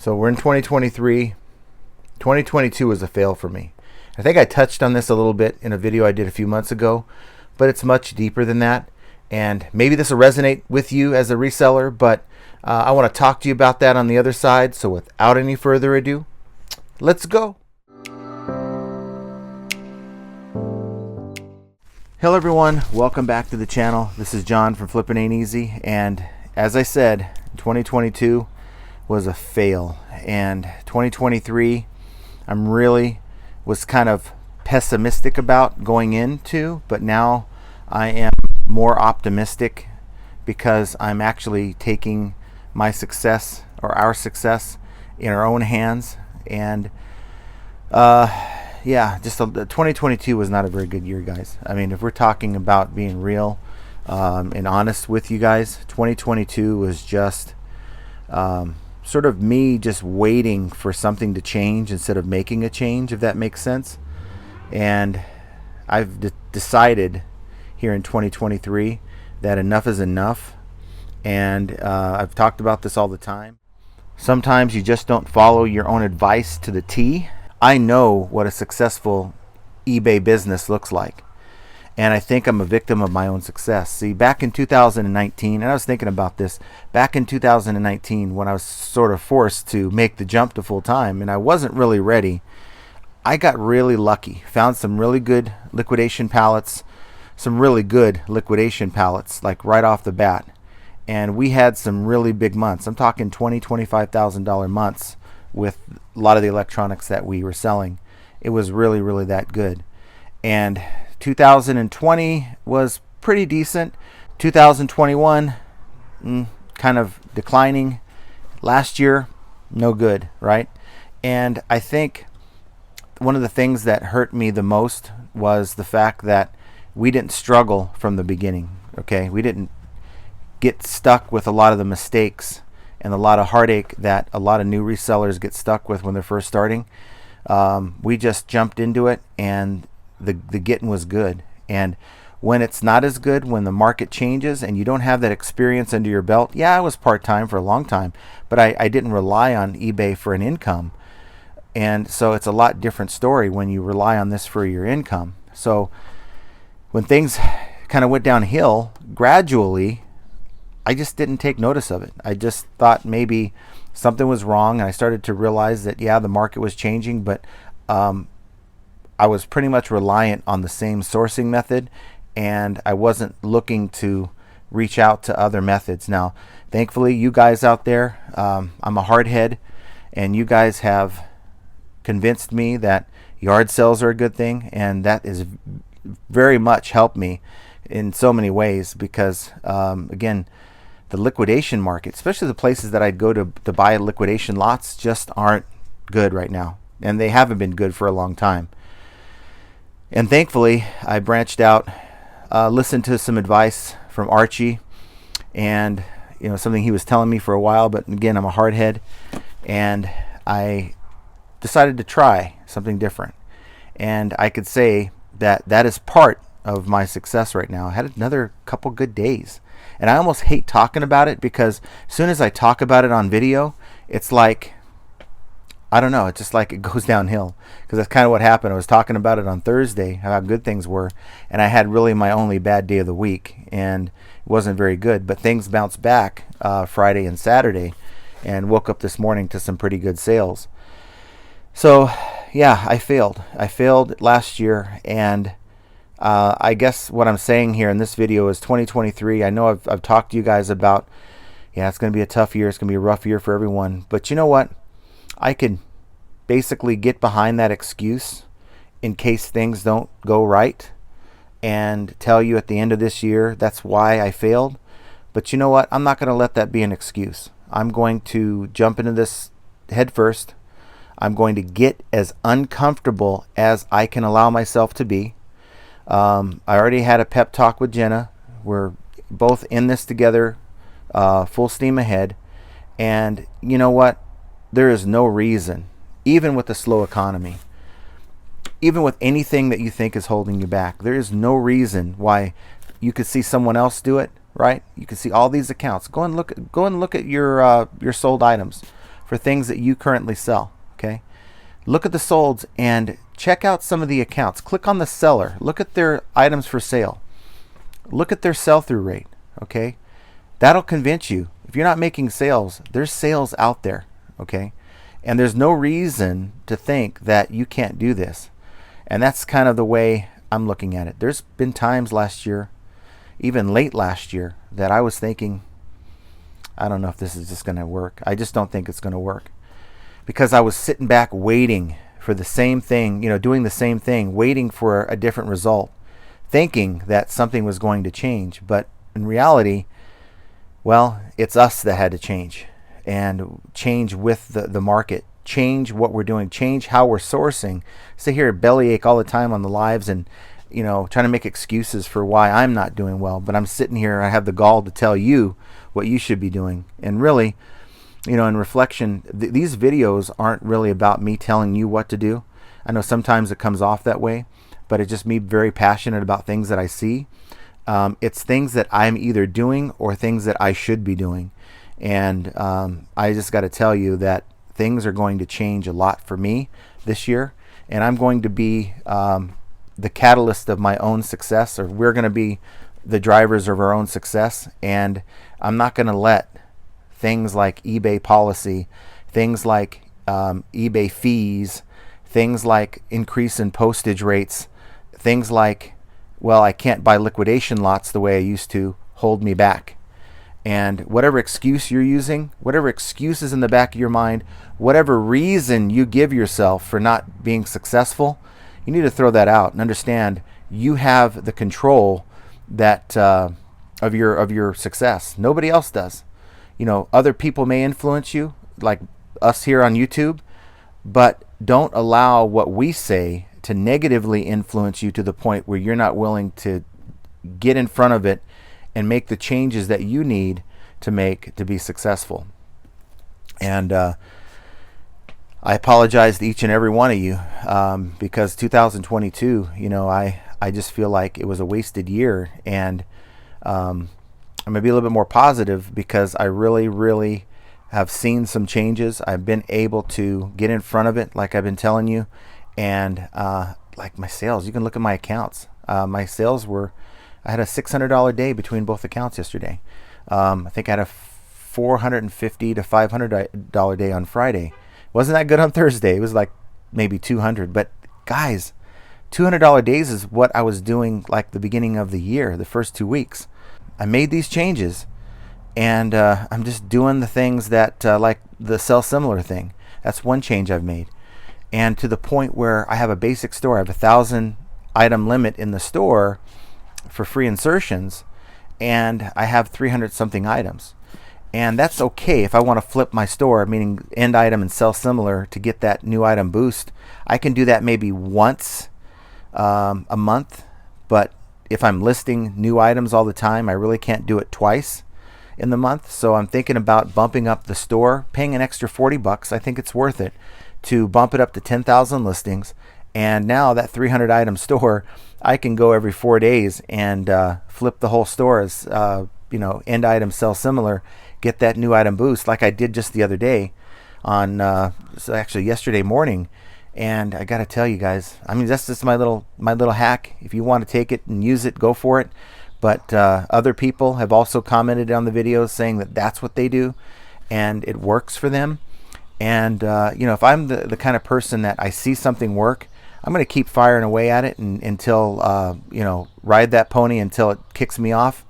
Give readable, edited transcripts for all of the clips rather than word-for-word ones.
So we're in 2023. 2022 was a fail for me. I think I touched on this a little bit in a video I did a few months ago, but it's much deeper than that. And maybe this will resonate with you as a reseller, but I want to talk to you about that on the other side. So without any further ado, let's go. Hello everyone, welcome back to the channel. This is John from Flippin' Ain't Easy, and as I said, 2022 was a fail, and 2023 I'm really was kind of pessimistic about going into, but now I am more optimistic because I'm actually taking my success or our success in our own hands. And yeah, 2022 was not a very good year, guys. I mean, if we're talking about being real and honest with you guys, 2022 was just sort of me just waiting for something to change instead of making a change, if that makes sense. And I've decided here in 2023 that enough is enough. And I've talked about this all the time. Sometimes you just don't follow your own advice to the T. I know what a successful eBay business looks like, and I think I'm a victim of my own success. See, back in 2019, and I was thinking about this, back in 2019 when I was sort of forced to make the jump to full-time and I wasn't really ready, I got really lucky, found some really good liquidation pallets, like right off the bat. And we had some really big months. I'm talking $20,000, $25,000 months with a lot of the electronics that we were selling. It was really, really that good. And 2020 was pretty decent. 2021, kind of declining. Last year, no good, right? And I think one of the things that hurt me the most was the fact that we didn't struggle from the beginning, okay? We didn't get stuck with a lot of the mistakes and a lot of heartache that a lot of new resellers get stuck with when they're first starting. We just jumped into it, and the getting was good. And when it's not as good, when the market changes and you don't have that experience under your belt, yeah, I was part-time for a long time, but I didn't rely on eBay for an income. And so it's a lot different story when you rely on this for your income. So when things kind of went downhill gradually, I just didn't take notice of it. I just thought maybe something was wrong, and I started to realize that, yeah, the market was changing, but I was pretty much reliant on the same sourcing method, and I wasn't looking to reach out to other methods. Now, thankfully, you guys out there, I'm a hardhead, and you guys have convinced me that yard sales are a good thing, and that has very much helped me in so many ways because, again, the liquidation market, especially the places that I'd go to buy liquidation lots, just aren't good right now, and they haven't been good for a long time. And thankfully, I branched out, listened to some advice from Archie, and something he was telling me for a while. But again, I'm a hardhead, and I decided to try something different. And I could say that that is part of my success right now. I had another couple good days, and I almost hate talking about it because as soon as I talk about it on video, it's like, I don't know, it's just like it goes downhill, because that's kind of what happened. I was talking about it on Thursday, how good things were, and I had really my only bad day of the week, and it wasn't very good, but things bounced back Friday and Saturday, and woke up this morning to some pretty good sales. So yeah, I failed last year, and I guess what I'm saying here in this video is 2023. I know I've talked to you guys about, yeah, it's going to be a tough year, it's going to be a rough year for everyone, but you know what? I could basically get behind that excuse in case things don't go right and tell you at the end of this year that's why I failed. But you know what? I'm not going to let that be an excuse. I'm going to jump into this head first. I'm going to get as uncomfortable as I can allow myself to be. I already had a pep talk with Jenna. We're both in this together, full steam ahead. And you know what? There is no reason, even with the slow economy, even with anything that you think is holding you back, there is no reason why you could see someone else do it, right? You can see all these accounts. Go and look at your sold items for things that you currently sell. Okay, look at the solds and check out some of the accounts. Click on the seller, look at their items for sale, look at their sell-through rate. Okay, that'll convince you. If you're not making sales, there's sales out there. Okay, and there's no reason to think that you can't do this. And that's kind of the way I'm looking at it. There's been times last year, even late last year, that I was thinking, I don't know if this is just going to work. I just don't think it's going to work, because I was sitting back waiting for the same thing, doing the same thing, waiting for a different result, thinking that something was going to change. But in reality, well, it's us that had to change, and change with the market, change what we're doing, change how we're sourcing. Sit here bellyache all the time on the lives and trying to make excuses for why I'm not doing well, but I'm sitting here, I have the gall to tell you what you should be doing. And really, in reflection, these videos aren't really about me telling you what to do. I know sometimes it comes off that way, but it's just me very passionate about things that I see. It's things that I'm either doing or things that I should be doing. And I just got to tell you that things are going to change a lot for me this year, and I'm going to be the catalyst of my own success, or we're going to be the drivers of our own success. And I'm not going to let things like eBay policy, things like eBay fees, things like increase in postage rates, things like, well, I can't buy liquidation lots the way I used to, hold me back. And whatever excuse you're using, whatever excuse is in the back of your mind, whatever reason you give yourself for not being successful, you need to throw that out and understand you have the control that of your success. Nobody else does. Other people may influence you, like us here on YouTube, but don't allow what we say to negatively influence you to the point where you're not willing to get in front of it and make the changes that you need to make to be successful. And I apologize to each and every one of you, because 2022, I just feel like it was a wasted year. And I'm going to be a little bit more positive, because I really, really have seen some changes. I've been able to get in front of it, like I've been telling you. And like my sales, you can look at my accounts. My sales I had a $600 day between both accounts yesterday. I think I had a $450 to $500 day on Friday. Wasn't that good on Thursday? It was like maybe 200. But guys, $200 days is what I was doing like the beginning of the year, the first 2 weeks. I made these changes, and I'm just doing the things that like the sell similar thing. That's one change I've made. And to the point where I have a basic store. I have 1,000 item limit in the store for free insertions, and I have 300 something items. And that's okay if I want to flip my store, meaning end item and sell similar, to get that new item boost. I can do that maybe once a month, but if I'm listing new items all the time, I really can't do it twice in the month. So I'm thinking about bumping up the store, paying an extra $40. I think it's worth it to bump it up to 10,000 listings. And now that 300 item store, I can go every 4 days and flip the whole store as end item, sell similar, get that new item boost, like I did just the other day on actually yesterday morning. And I got to tell you guys, I mean, that's just my little hack. If you want to take it and use it, go for it. But other people have also commented on the videos saying that that's what they do, and it works for them. And if I'm the kind of person that I see something work, I'm going to keep firing away at it until ride that pony until it kicks me off.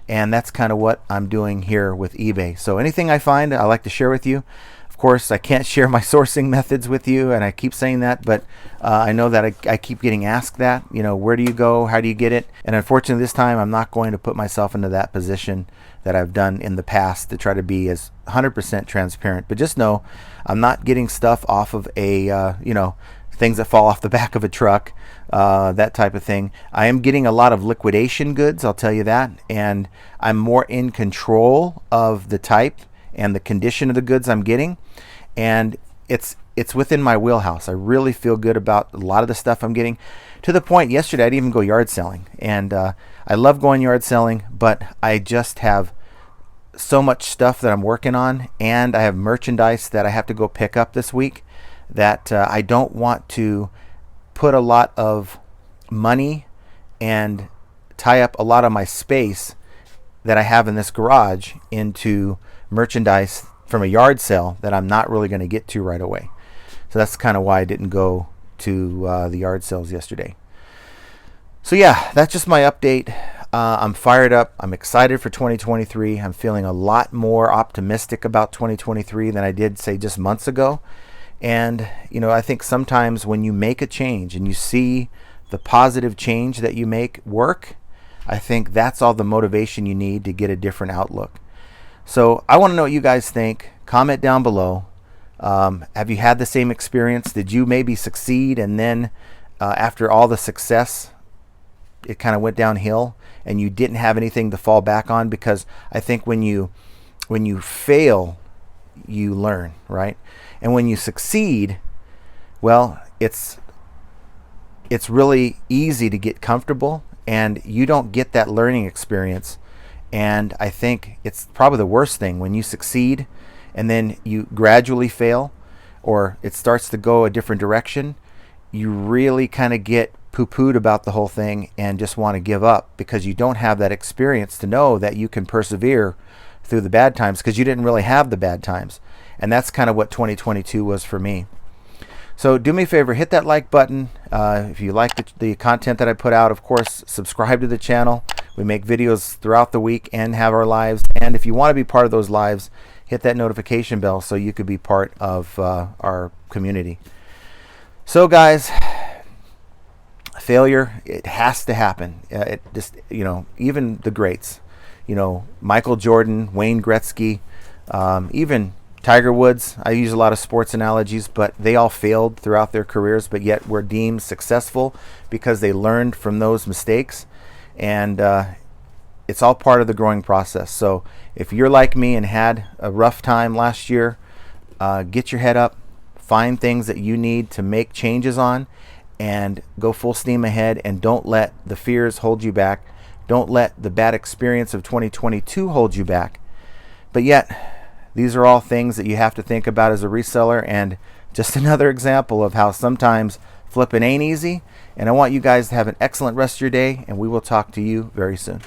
And that's kind of what I'm doing here with eBay. So anything I find, I like to share with you. Of course, I can't share my sourcing methods with you, and I keep saying that, but I know that I keep getting asked that, where do you go? How do you get it? And unfortunately, this time I'm not going to put myself into that position that I've done in the past to try to be as 100% transparent. But just know I'm not getting stuff off of a, things that fall off the back of a truck, that type of thing. I am getting a lot of liquidation goods, I'll tell you that, and I'm more in control of the type and the condition of the goods I'm getting, and it's within my wheelhouse. I really feel good about a lot of the stuff I'm getting, to the point yesterday I didn't even go yard selling. And I love going yard selling, but I just have so much stuff that I'm working on, and I have merchandise that I have to go pick up this week, that I don't want to put a lot of money and tie up a lot of my space that I have in this garage into merchandise from a yard sale that I'm not really going to get to right away. So that's kind of why I didn't go to the yard sales yesterday. So yeah, that's just my update. I'm fired up. I'm excited for 2023. I'm feeling a lot more optimistic about 2023 than I did, say, just months ago. And, I think sometimes when you make a change and you see the positive change that you make work, I think that's all the motivation you need to get a different outlook. So I want to know what you guys think. Comment down below. Have you had the same experience? Did you maybe succeed and then after all the success, it kind of went downhill and you didn't have anything to fall back on? Because I think when you fail, you learn, right? And when you succeed, well, it's really easy to get comfortable, and you don't get that learning experience. And I think it's probably the worst thing when you succeed and then you gradually fail, or it starts to go a different direction. You really kind of get poo-pooed about the whole thing and just want to give up because you don't have that experience to know that you can persevere through the bad times, because you didn't really have the bad times. And that's kind of what 2022 was for me. So do me a favor, hit that like button. If you like the content that I put out, of course, subscribe to the channel. We make videos throughout the week and have our lives. And if you want to be part of those lives, hit that notification bell so you could be part of our community. So guys, failure, it has to happen. It just, even the greats, Michael Jordan, Wayne Gretzky, even Tiger Woods. I use a lot of sports analogies, but they all failed throughout their careers, but yet were deemed successful because they learned from those mistakes. And it's all part of the growing process. So if you're like me and had a rough time last year, get your head up, find things that you need to make changes on, and go full steam ahead, and don't let the fears hold you back. Don't let the bad experience of 2022 hold you back. But yet, these are all things that you have to think about as a reseller, and just another example of how sometimes flipping ain't easy. And I want you guys to have an excellent rest of your day, and we will talk to you very soon.